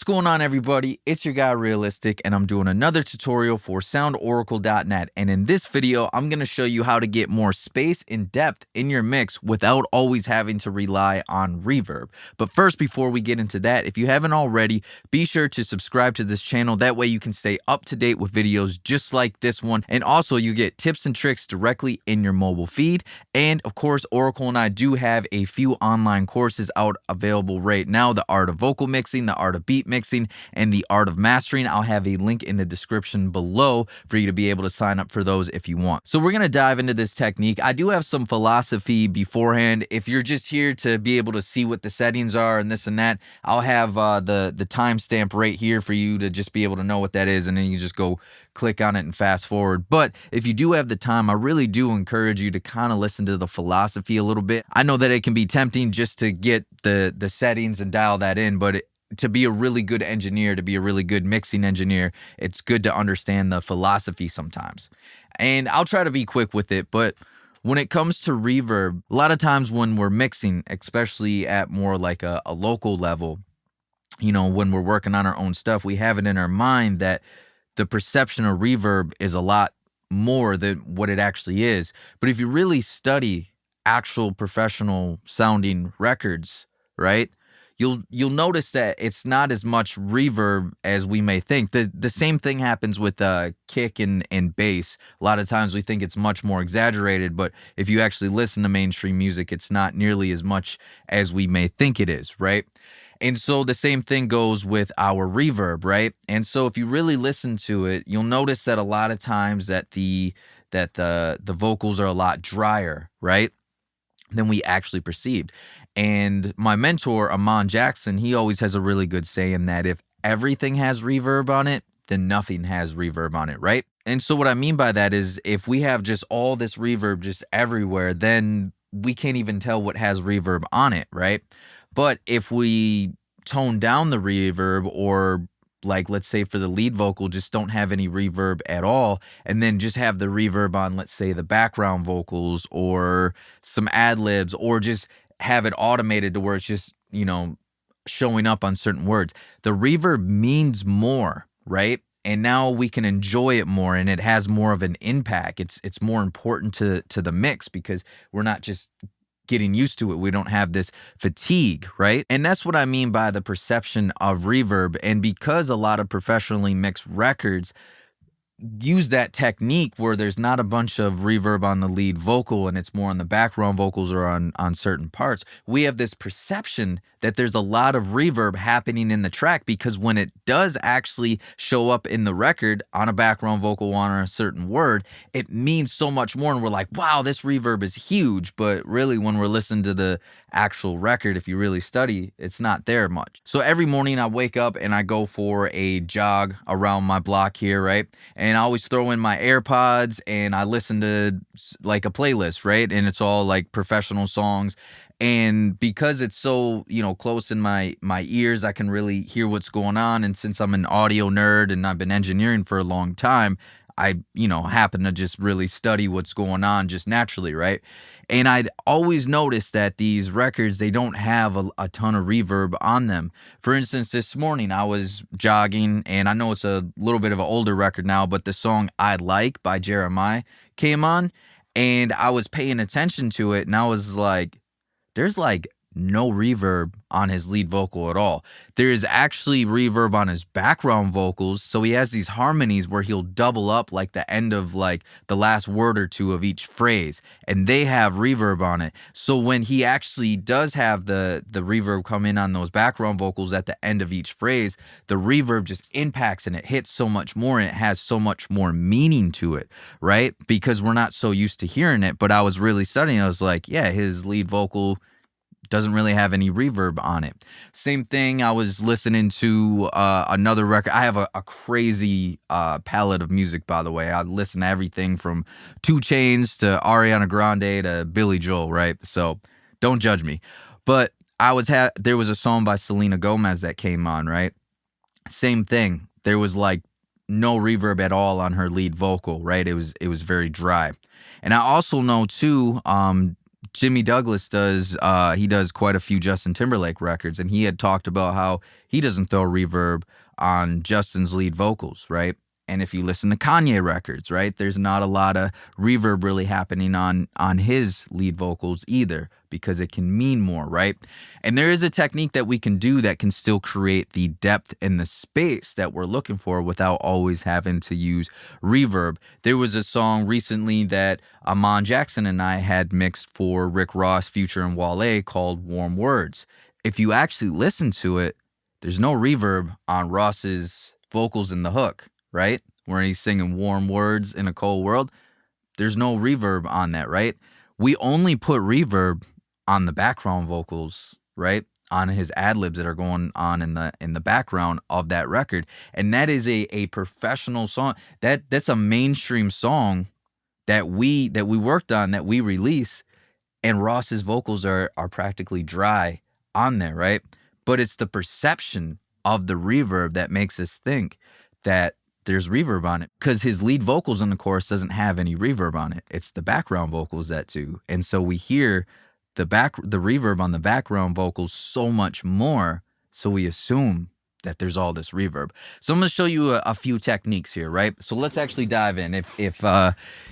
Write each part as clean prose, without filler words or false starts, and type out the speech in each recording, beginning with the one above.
going on, everybody? It's your guy Realistic, and I'm doing another tutorial for soundoracle.net. And in this video, I'm going to show you how to get more space and depth in your mix without always having to rely on reverb. But first, before we get into that, if you haven't already, be sure to subscribe to this channel. That way you can stay up to date with videos just like this one. And also you get tips and tricks directly in your mobile feed. And of course, Oracle and I do have a few online courses out available right now: the art of vocal mixing, the art of beat mixing, and the art of mastering. I'll have a link in the description below for you to be able to sign up for those if you want. So we're going to dive into this technique. I do have some philosophy beforehand. If you're just here to be able to see what the settings are and this and that, I'll have the timestamp right here for you to just be able to know what that is, and then you just go click on it and fast forward. But if you do have the time, I really do encourage you to kind of listen to the philosophy a little bit. I know that it can be tempting just to get the settings and dial that in, but to be a really good engineer, to be a really good mixing engineer, it's good to understand the philosophy sometimes. And I'll try to be quick with it, but when it comes to reverb, a lot of times when we're mixing, especially at more like a local level, you know, when we're working on our own stuff, we have it in our mind that the perception of reverb is a lot more than what it actually is. But if you really study actual professional sounding records, right, you'll notice that it's not as much reverb as we may think. The same thing happens with kick and bass. A lot of times we think it's much more exaggerated, but if you actually listen to mainstream music, it's not nearly as much as we may think it is, right? And so the same thing goes with our reverb, right? And so if you really listen to it, you'll notice that a lot of times that the vocals are a lot drier, right, than we actually perceived. And my mentor, Amon Jackson, he always has a really good saying that if everything has reverb on it, then nothing has reverb on it, right? And so what I mean by that is if we have just all this reverb just everywhere, then we can't even tell what has reverb on it, right? But if we tone down the reverb, or like, let's say for the lead vocal, just don't have any reverb at all, and then just have the reverb on, let's say, the background vocals or some ad libs, or just have it automated to where it's just, you know, showing up on certain words, the reverb means more, right? And now we can enjoy it more, and it has more of an impact. It's more important to the mix because we're not just getting used to it. We don't have this fatigue, right? And that's what I mean by the perception of reverb. And because a lot of professionally mixed records use that technique where there's not a bunch of reverb on the lead vocal and it's more on the background vocals or on certain parts, we have this perception that there's a lot of reverb happening in the track, because when it does actually show up in the record on a background vocal on a certain word, it means so much more, and we're like, wow, this reverb is huge. But really, when we're listening to the actual record, if you really study, it's not there much. So every morning I wake up and I go for a jog around my block here, right? And I always throw in my AirPods and I listen to like a playlist, right? And it's all like professional songs. And because it's so, you know, close in my ears, I can really hear what's going on. And since I'm an audio nerd and I've been engineering for a long time, I, you know, happen to just really study what's going on just naturally, right? And I'd always noticed that these records, they don't have a ton of reverb on them. For instance, this morning I was jogging, and I know it's a little bit of an older record now, but the song I Like by Jeremiah came on, and I was paying attention to it, and I was like, there's like no reverb on his lead vocal at all. There is actually reverb on his background vocals. So he has these harmonies where he'll double up like the end of like the last word or two of each phrase, and they have reverb on it. So when he actually does have the reverb come in on those background vocals at the end of each phrase, the reverb just impacts and it hits so much more, and it has so much more meaning to it, right? Because we're not so used to hearing it. But I was really studying. I was like, yeah, his lead vocal doesn't really have any reverb on it. Same thing, I was listening to another record. I have a crazy palette of music, by the way. I listen to everything from 2 Chainz to Ariana Grande to Billy Joel, right? So don't judge me. But there was a song by Selena Gomez that came on, right? Same thing. There was like no reverb at all on her lead vocal, right? It was very dry. And I also know too, Jimmy Douglas does, he does quite a few Justin Timberlake records, and he had talked about how he doesn't throw reverb on Justin's lead vocals, right? And if you listen to Kanye records, right, there's not a lot of reverb really happening on his lead vocals either, because it can mean more, right? And there is a technique that we can do that can still create the depth and the space that we're looking for without always having to use reverb. There was a song recently that Amon Jackson and I had mixed for Rick Ross, Future, and Wale called Warm Words. If you actually listen to it, there's no reverb on Ross's vocals in the hook, right? Where he's singing warm words in a cold world. There's no reverb on that, right? We only put reverb on the background vocals, right? On his ad-libs that are going on in the background of that record. And that is a professional song. That's a mainstream song that we worked on, that we release, and Ross's vocals are practically dry on there, right? But it's the perception of the reverb that makes us think that there's reverb on it, because his lead vocals in the chorus doesn't have any reverb on it. It's the background vocals that do. And so we hear the reverb on the background vocals so much more, so we assume that there's all this reverb. So I'm going to show you a few techniques here, right? So let's actually dive in. If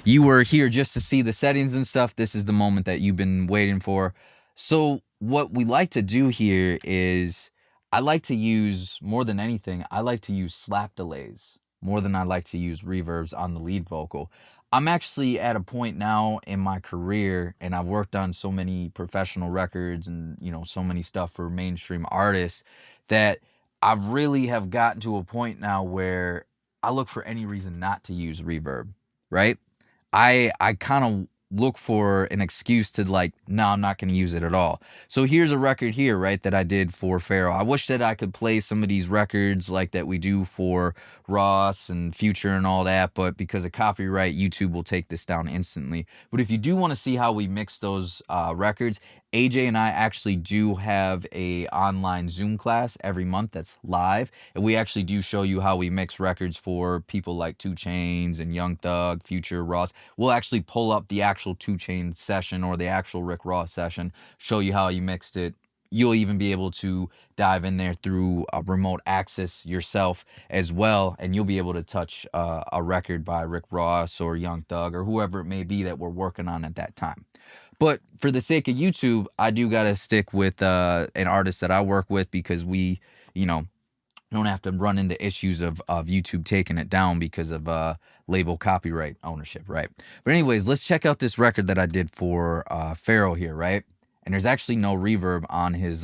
you were here just to see the settings and stuff, this is the moment that you've been waiting for. So what we like to do here is, I like to use, more than anything, I like to use slap delays more than I like to use reverbs on the lead vocal. I'm actually at a point now in my career, and I've worked on so many professional records and, you know, so many stuff for mainstream artists, that I really have gotten to a point now where I look for any reason not to use reverb, right? I kind of look for an excuse to, like, no, I'm not going to use it at all. So here's a record here, right, that I did for Pharaoh. I wish that I could play some of these records like that we do for Ross and Future and all that, but because of copyright, YouTube will take this down instantly. But if you do want to see how we mix those records, AJ and I actually do have a online Zoom class every month that's live, and we actually do show you how we mix records for people like 2 Chainz and Young Thug, Future, Ross. We'll actually pull up the actual 2 Chainz session or the actual Rick Ross session, show you how you mixed it. You'll even be able to dive in there through a remote access yourself as well, and you'll be able to touch a record by Rick Ross or Young Thug or whoever it may be that we're working on at that time. But for the sake of YouTube, I do got to stick with an artist that I work with, because we, you know, don't have to run into issues of YouTube taking it down because of label copyright ownership, right? But anyways, let's check out this record that I did for Pharaoh here, right? And there's actually no reverb on his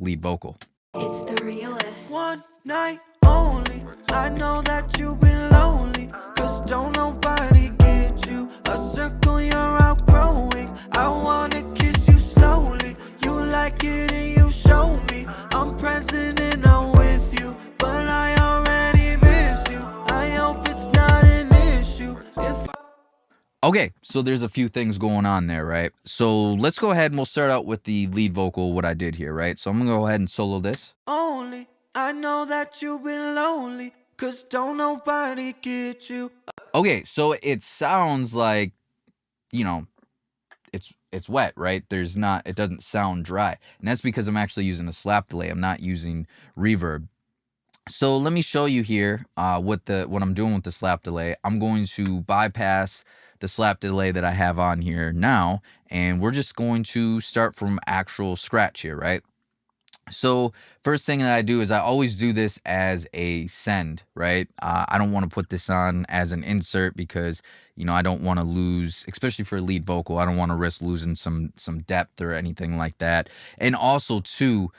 lead vocal. It's the realest. One night only. I know that you've been lonely, 'cause don't nobody get you. A circle you're outgrowing. I wanna kiss you slowly. You like it and you show me. I'm present and I'm with you, but I already miss you. I hope it's not an issue if Okay, so there's a few things going on there, right? So let's go ahead and we'll start out with the lead vocal, what I did here, right? So I'm gonna go ahead and solo this. only. I know that you've been lonely, 'cause don't nobody get you. Okay, so it sounds like, you know, it's wet, right? It doesn't sound dry. And that's because I'm actually using a slap delay. I'm not using reverb. So let me show you here what I'm doing with the slap delay. I'm going to bypass the slap delay that I have on here now, and we're just going to start from actual scratch here, right? So first thing that I do is I always do this as a send, right? I don't want to put this on as an insert because, you know, I don't want to lose, especially for a lead vocal, I don't want to risk losing some depth or anything like that. And also too,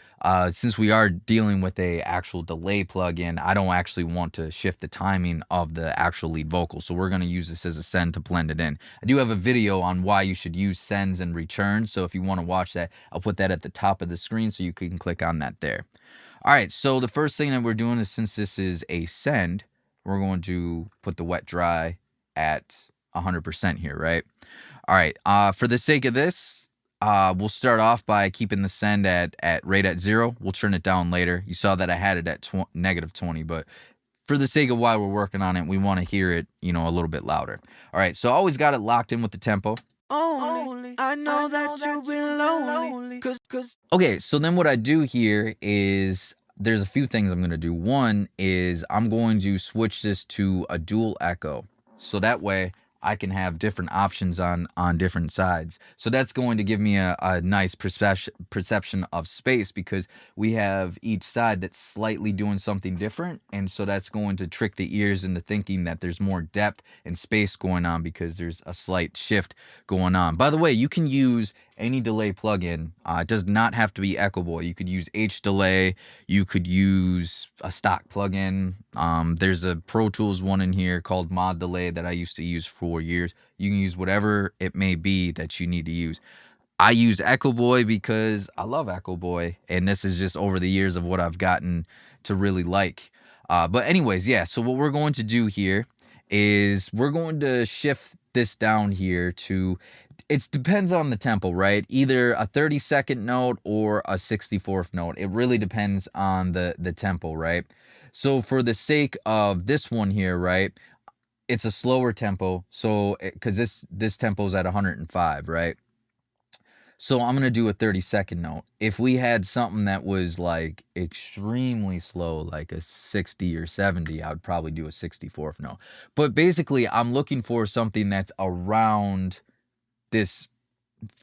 since we are dealing with a actual delay plugin, I don't actually want to shift the timing of the actual lead vocal. So we're going to use this as a send to blend it in. I do have a video on why you should use sends and returns. So if you want to watch that, I'll put that at the top of the screen so you can click on that there. All right, so the first thing that we're doing is, since this is a send, we're going to put the wet dry at 100% here, right? All right, for the sake of this, we'll start off by keeping the send right at 0. We'll turn it down later. You saw that I had it at -20, but for the sake of why we're working on it, we want to hear it, you know, a little bit louder. All right, so I always got it locked in with the tempo. only. I know that you've been lonely. Cause Okay, so then what I do here is there's a few things I'm going to do. One is I'm going to switch this to a dual echo. So that way I can have different options on different sides. So that's going to give me a nice perception of space, because we have each side that's slightly doing something different. And so that's going to trick the ears into thinking that there's more depth and space going on because there's a slight shift going on. By the way, you can use any delay plugin. It does not have to be Echo Boy. You could use H Delay. You could use a stock plugin. There's a Pro Tools one in here called Mod Delay that I used to use for years. You can use whatever it may be that you need to use. I use Echo Boy because I love Echo Boy, and this is just over the years of what I've gotten to really like. But anyways, yeah, so what we're going to do here is we're going to shift this down here to, it depends on the tempo, right? Either a 32nd note or a 64th note. It really depends on the tempo, right? So for the sake of this one here, right, it's a slower tempo. So because this tempo is at 105, right? So I'm going to do a 32nd note. If we had something that was like extremely slow, like a 60 or 70, I would probably do a 64th note. But basically, I'm looking for something that's around this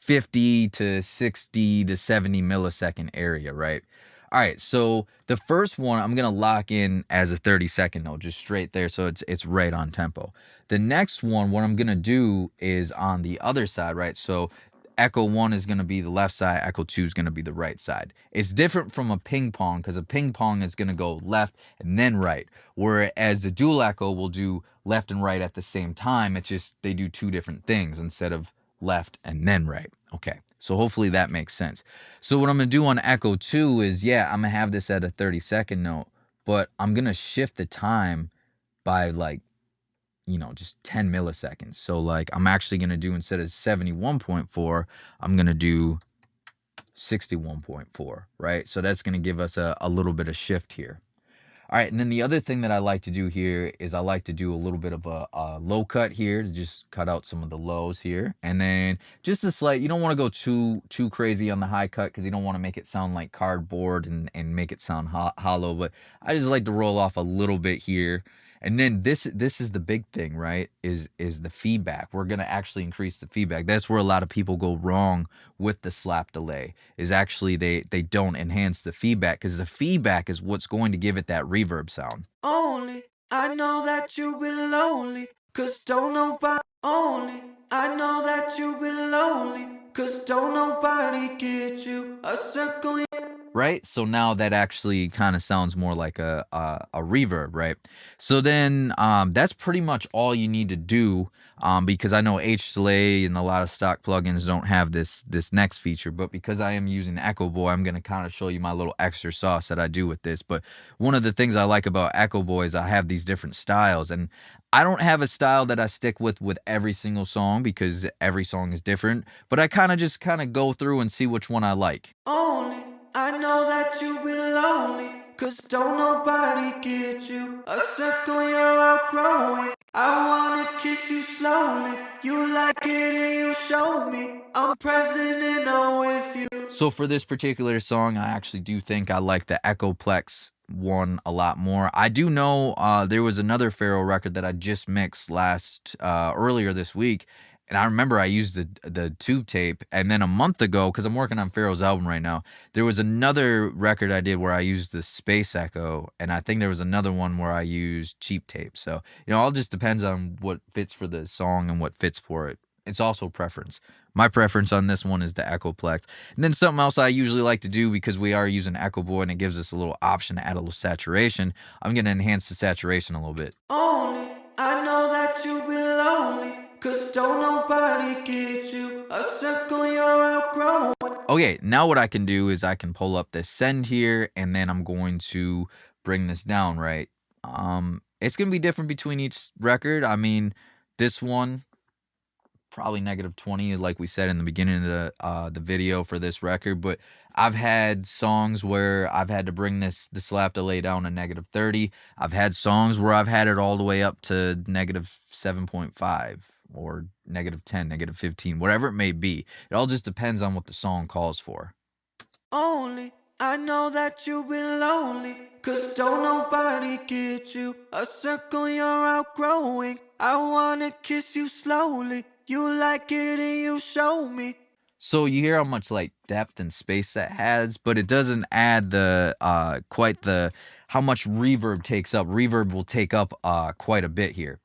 50 to 60 to 70 millisecond area, right? All right, so the first one I'm gonna lock in as a 32nd note, just straight there, so it's right on tempo. The next one, what I'm gonna do is on the other side, right? So echo 1 is gonna be the left side, echo 2 is gonna be the right side. It's different from a ping pong, because a ping pong is gonna go left and then right, whereas the dual echo will do left and right at the same time. It's just they do two different things instead of left and then right. Okay, so hopefully that makes sense. So what I'm gonna do on echo 2 is, yeah, I'm gonna have this at a 32nd note, but I'm gonna shift the time by like, just 10 milliseconds. So like I'm actually gonna do, instead of 71.4, I'm gonna do 61.4, right? So that's gonna give us a little bit of shift here. All right, and then the other thing that I like to do here is I like to do a little bit of a low cut here to just cut out some of the lows here. And then just a slight, you don't want to go too crazy on the high cut, because you don't want to make it sound like cardboard and make it sound hollow. But I just like to roll off a little bit here. And then this is the big thing, right? Is the feedback. We're gonna actually increase the feedback. That's where a lot of people go wrong with the slap delay, is actually they don't enhance the feedback, because the feedback is what's going to give it that reverb sound. only. I know that you've been lonely. Cause don't nobody only. I know that you've been lonely. Cause don't nobody get you a circle. Right? So now that actually kind of sounds more like a reverb, right? So then that's pretty much all you need to do, because I know H Delay and a lot of stock plugins don't have this next feature, but because I am using Echo Boy, I'm going to kind of show you my little extra sauce that I do with this. But one of the things I like about Echo Boy is I have these different styles, and I don't have a style that I stick with every single song, because every song is different, but I kind of go through and see which one I like. Only. I know that you've been lonely. Cause don't nobody get you a circle you're outgrowing. I wanna kiss you slowly. You like it and you show me. I'm present and I'm with you. So for this particular song, I actually do think I like the Echoplex one a lot more. I do know there was another Pharaoh record that I just mixed earlier this week, and I remember I used the tube tape. And then a month ago, because I'm working on Pharaoh's album right now, there was another record I did where I used the Space Echo, and I think there was another one where I used cheap tape. So it all just depends on what fits for the song and what fits for it. It's also preference. My preference on this one is the Echoplex. And then something else I usually like to do, because we are using Echo Boy and it gives us a little option to add a little saturation, I'm going to enhance the saturation a little bit. Only. I know that you've been lonely. Cause don't nobody get you a circle you're outgrowing. Okay, now what I can do is I can pull up this send here, and then I'm going to bring this down, right? It's going to be different between each record. I mean, this one probably -20, like we said in the beginning of the video for this record. But I've had songs where I've had to bring the slap delay down to -30. I've had songs where I've had it all the way up to -7.5. or -10, -15, whatever it may be. It all just depends on what the song calls for. Only I know that you've been lonely, cause don't nobody get you. A circle you're outgrowing. I wanna kiss you slowly. You like it and you show me. So you hear how much like depth and space that has, but it doesn't add the quite the how much reverb takes up. Reverb will take up quite a bit here.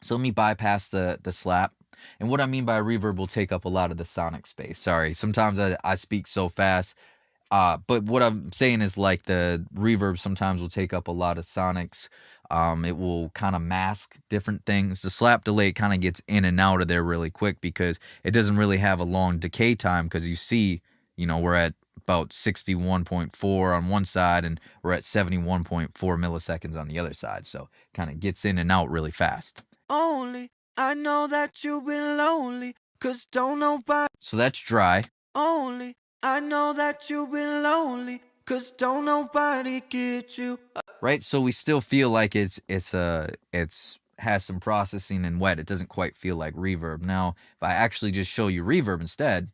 So let me bypass the slap. And what I mean by reverb will take up a lot of the sonic space. Sorry, sometimes I speak so fast. But what I'm saying is like the reverb sometimes will take up a lot of sonics. It will kind of mask different things. The slap delay kind of gets in and out of there really quick because it doesn't really have a long decay time because you see, we're at about 61.4 on one side and we're at 71.4 milliseconds on the other side. So kind of gets in and out really fast. Only I know that you've been lonely, cause don't nobody. So that's dry. Only I know that you've been lonely, cause don't nobody get you. Right, so we still feel like it's has some processing and wet. It doesn't quite feel like reverb. Now, if I actually just show you reverb instead,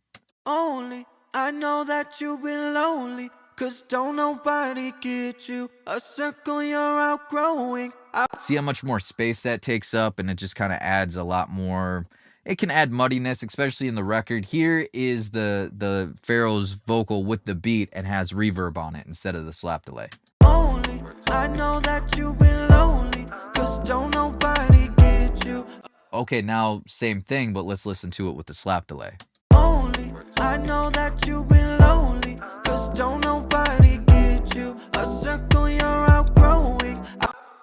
Only I know that you've been lonely, cause don't nobody get you. A circle you're outgrowing. see how much more space that takes up, and it just kind of adds a lot more. It can add muddiness, especially in the record. Here is the Pharaoh's vocal with the beat and has reverb on it instead of the slap delay. Only I know that you've been lonely, cause don't nobody get you. Okay, now same thing, but let's listen to it with the slap delay. Only I know that you've been lonely, cause don't nobody get you. A circle you're outgrowing.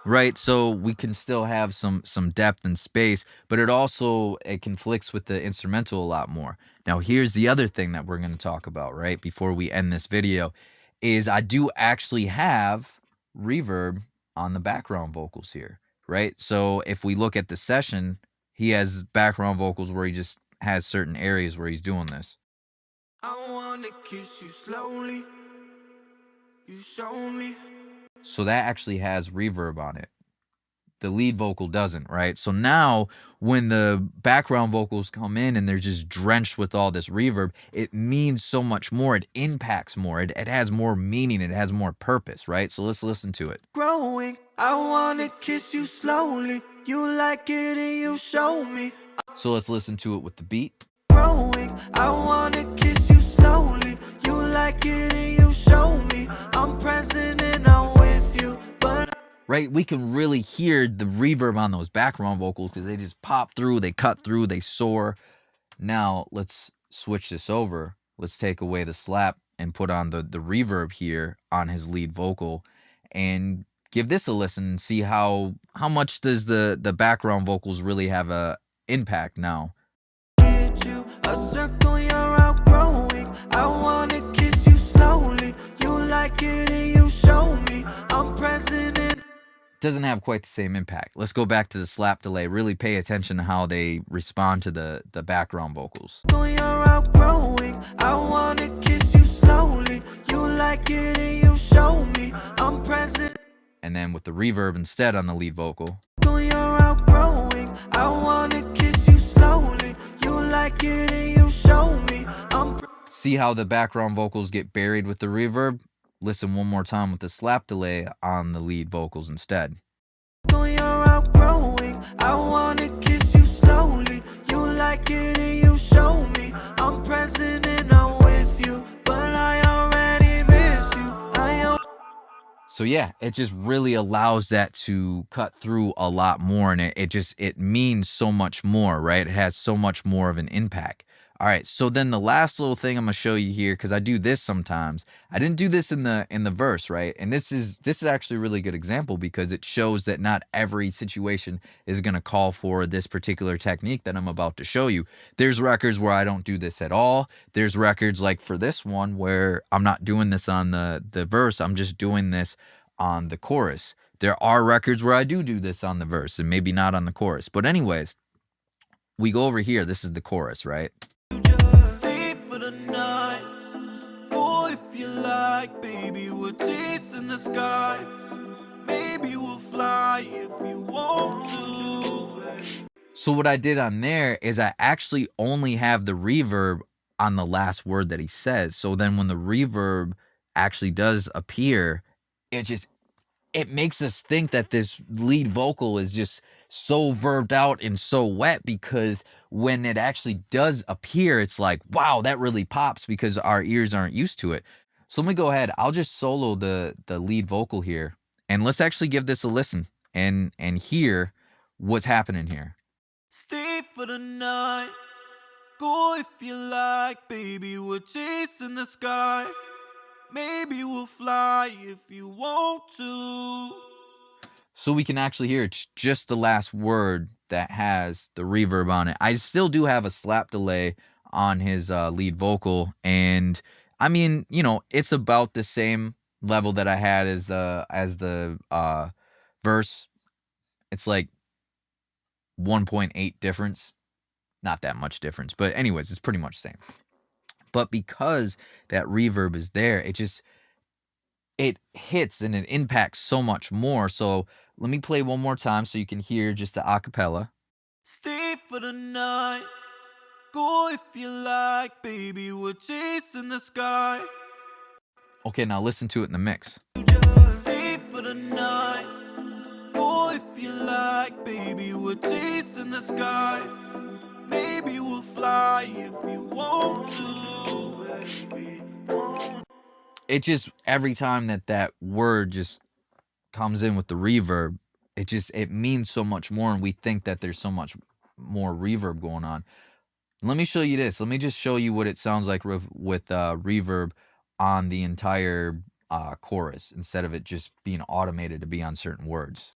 Right, so we can still have some depth and space, but it conflicts with the instrumental a lot more. Now, here's the other thing that we're going to talk about, right, before we end this video, is I do actually have reverb on the background vocals here, right? So if we look at the session, he has background vocals where he just has certain areas where he's doing this. I wanna kiss you slowly. You show me. So that actually has reverb on it. The lead vocal doesn't, right? So now when the background vocals come in and they're just drenched with all this reverb, it means so much more. It impacts more. It has more meaning. It has more purpose, right? So let's listen to it. Growing, I wanna kiss you slowly. You like it and you show me. So let's listen to it with the beat. Growing, I wanna kiss you slowly. You like it and you show me. I'm present and I'm with you, but Right, we can really hear the reverb on those background vocals because they just pop through, they cut through, they soar. Now let's switch this over. Let's take away the slap and put on the reverb here on his lead vocal and give this a listen and see how much does the background vocals really have a impact now. get you. A circle you're outgrowing. I wanna kiss you slowly. You like it and you show me. I'm present and Doesn't have quite the same impact. Let's go back to the slap delay. Really pay attention to how they respond to the background vocals. you're outgrowing. I wanna kiss you slowly. You like it and you show me. I'm present. And then with the reverb instead on the lead vocal. You're outgrowing. I wanna kiss you slowly. You like it and you show me. See how the background vocals get buried with the reverb? Listen one more time with the slap delay on the lead vocals instead. You're outgrowing. I wanna kiss you slowly. You like it and you show me. I'm present and I'm with you, but I already miss you. So yeah, it just really allows that to cut through a lot more, and it means so much more, right? It has so much more of an impact. All right, so then the last little thing I'm gonna show you here, because I do this sometimes. I didn't do this in the verse, right? And this is actually a really good example because it shows that not every situation is gonna call for this particular technique that I'm about to show you. There's records where I don't do this at all. There's records like for this one where I'm not doing this on the verse. I'm just doing this on the chorus. There are records where I do this on the verse and maybe not on the chorus. But anyways, we go over here. This is the chorus, right? Stay for the night. Boy, if you like, baby, we're chasing the sky. Maybe we'll fly if you want to. So what I did on there is I actually only have the reverb on the last word that he says. So then when the reverb actually does appear, it makes us think that this lead vocal is just so verbed out and so wet, because when it actually does appear, it's like, wow, that really pops because our ears aren't used to it. So let me go ahead. I'll just solo the lead vocal here, and let's actually give this a listen and hear what's happening here. Stay for the night. Go if you like, baby. We're chasing the sky. Maybe we'll fly if you want to. So we can actually hear it's just the last word that has the reverb on it. I still do have a slap delay on his lead vocal, and I mean, you know, it's about the same level that I had as the verse. It's like 1.8 difference. Not that much difference, but anyways, it's pretty much the same. But because that reverb is there, it hits and it impacts so much more. So let me play one more time so you can hear just the acapella. Stay for the night. Go if you like, baby. We're chasing the sky. Okay, now listen to it in the mix. Stay for the night. Go if you like, baby. We're chasing the sky. Maybe we'll fly if you want to, baby. It just, every time that word just comes in with the reverb, it means so much more, and we think that there's so much more reverb going on. Let me show you this. Let me just show you what it sounds like with reverb on the entire chorus, instead of it just being automated to be on certain words.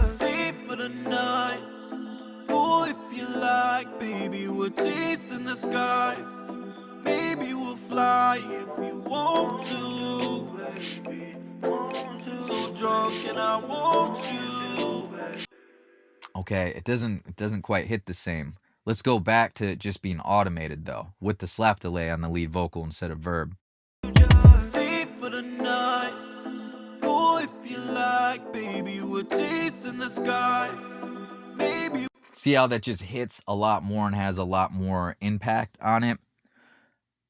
Stay for the night. Go if you like, baby. We're chasing the sky. Maybe we'll fly if you want to, baby. So drunk and I want you. Okay, it doesn't quite hit the same. Let's go back to it just being automated though, with the slap delay on the lead vocal instead of verb. Stay for the night. Go if you like, baby. We're chasing the sky. Maybe. See how that just hits a lot more and has a lot more impact on it?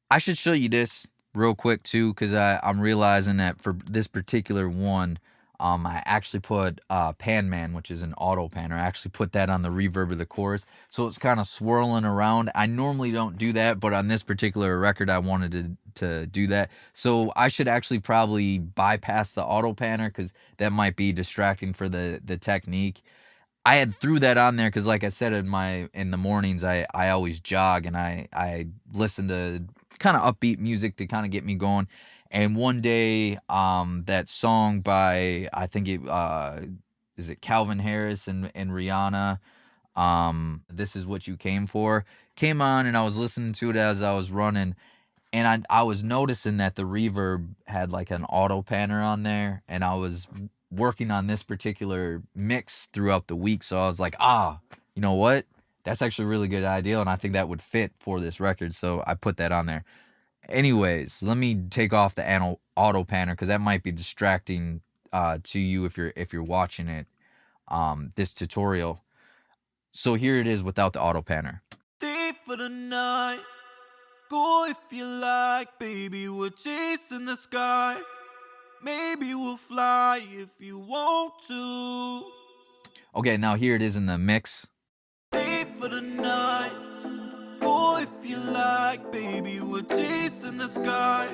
I should show you this real quick too, because I'm realizing that for this particular one, I actually put Pan Man, which is an auto panner. I actually put that on the reverb of the chorus, so it's kind of swirling around. I normally don't do that, but on this particular record, I wanted to do that. So I should actually probably bypass the auto panner, because that might be distracting for the technique. I had threw that on there because, like I said, in the mornings, I always jog, and I listen to kind of upbeat music to kind of get me going. And one day, that song by, I think it is it Calvin Harris and Rihanna, "This Is What You Came For," came on, and I was listening to it as I was running, and I was noticing that the reverb had like an auto panner on there, and I was working on this particular mix throughout the week, so I was like, you know what? That's actually a really good idea, and I think that would fit for this record, so I put that on there. Anyways, let me take off the auto panner, because that might be distracting to you if you're watching it, this tutorial. So here it is without the auto panner. Stay for the night. Go if you like, baby. We're chasing the sky. Maybe we'll fly if you want to. Okay, now here it is in the mix. Stay for the night. Go if you like, baby. We're chasing the sky.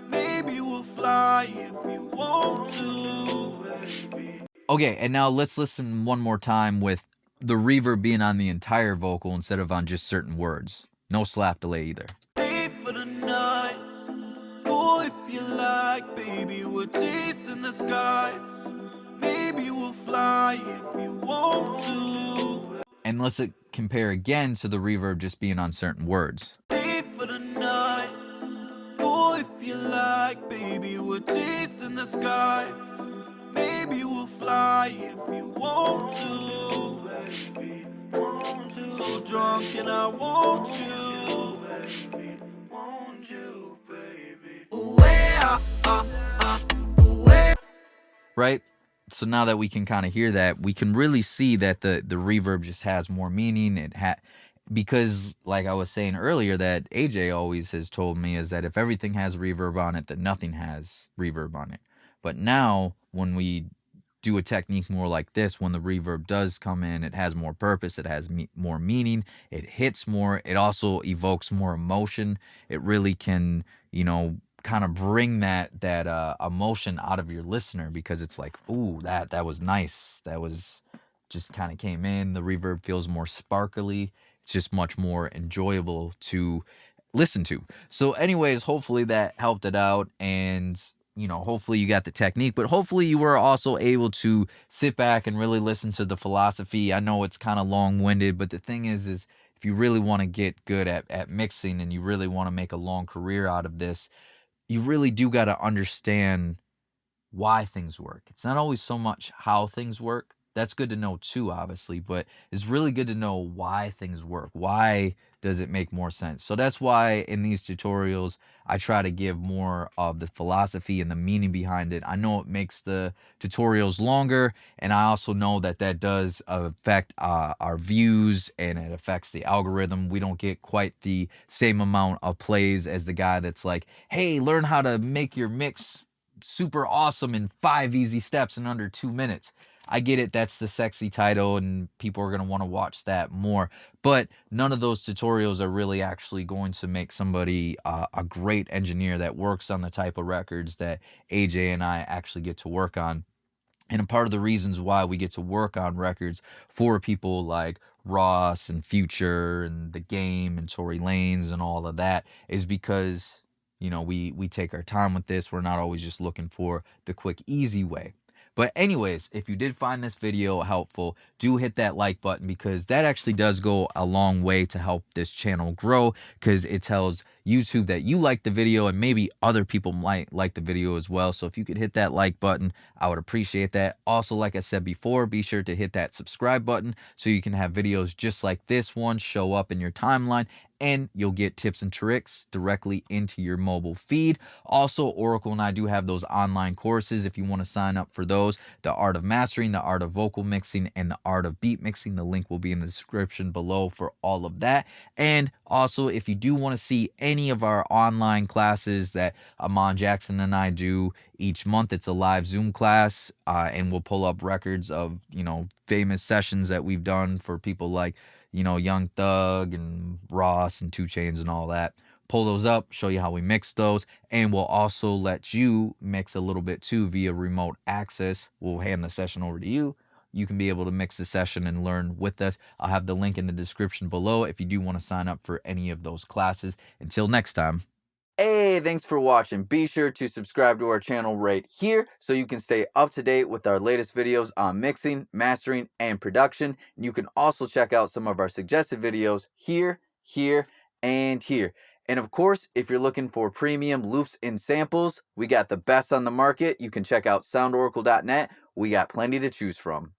Maybe we'll fly if you want to, baby. Okay, and now let's listen one more time with the reverb being on the entire vocal instead of on just certain words. No slap delay either. Stay for the night. Go if you like, baby. We're chasing the sky. Maybe we'll fly if you want to. And let's compare again to the reverb just being on certain words. Stay for the night. Go if you like, baby. We're chasing the sky. Maybe we'll fly if you want to, baby. So drunk and I want you, baby. Want you, baby. Right? so now that we can kind of hear that, we can really see that the reverb just has more meaning. Because like I was saying earlier, that AJ always has told me is that if everything has reverb on it, then nothing has reverb on it. But now when we do a technique more like this, when the reverb does come in, it has more purpose, it has more meaning, it hits more, it also evokes more emotion. It really can, kind of bring that emotion out of your listener, because it's like, ooh, that was nice, that was just kind of came in. The reverb feels more sparkly, it's just much more enjoyable to listen to. So anyways, hopefully that helped it out, and hopefully you got the technique, but hopefully you were also able to sit back and really listen to the philosophy. I know it's kind of long-winded, but the thing is if you really want to get good at mixing, and you really want to make a long career out of this, you really do got to understand why things work. It's not always so much how things work. That's good to know too, obviously, but it's really good to know why things work. Why does it make more sense? So that's why in these tutorials, I try to give more of the philosophy and the meaning behind it. I know it makes the tutorials longer, and I also know that that does affect our views, and it affects the algorithm. We don't get quite the same amount of plays as the guy that's like, hey, learn how to make your mix super awesome in 5 easy steps in under 2 minutes. I get it. That's the sexy title, and people are going to want to watch that more. But none of those tutorials are really actually going to make somebody a great engineer that works on the type of records that AJ and I actually get to work on. And a part of the reasons why we get to work on records for people like Ross and Future and The Game and Tory Lanez and all of that is because, we take our time with this. We're not always just looking for the quick, easy way. But anyways, if you did find this video helpful, do hit that like button, because that actually does go a long way to help this channel grow, because it tells YouTube that you like the video, and maybe other people might like the video as well. So if you could hit that like button, I would appreciate that. Also, like I said before, be sure to hit that subscribe button so you can have videos just like this one show up in your timeline, and you'll get tips and tricks directly into your mobile feed. Also, Oracle and I do have those online courses if you want to sign up for those: the art of mastering, the art of vocal mixing, and the art of beat mixing. The link will be in the description below for all of that. And also, if you do want to see any of our online classes that Amon Jackson and I do each month, it's a live Zoom class, and we'll pull up records of, famous sessions that we've done for people like, Young Thug and Ross and 2 Chainz and all that. Pull those up, show you how we mix those, and we'll also let you mix a little bit too via remote access. We'll hand the session over to you. You can be able to mix the session and learn with us. I'll have the link in the description below if you do want to sign up for any of those classes. Until next time. Hey, thanks for watching. Be sure to subscribe to our channel right here so you can stay up to date with our latest videos on mixing, mastering, and production. You can also check out some of our suggested videos here, here, and here. And of course, if you're looking for premium loops and samples, we got the best on the market. You can check out soundoracle.net. We got plenty to choose from.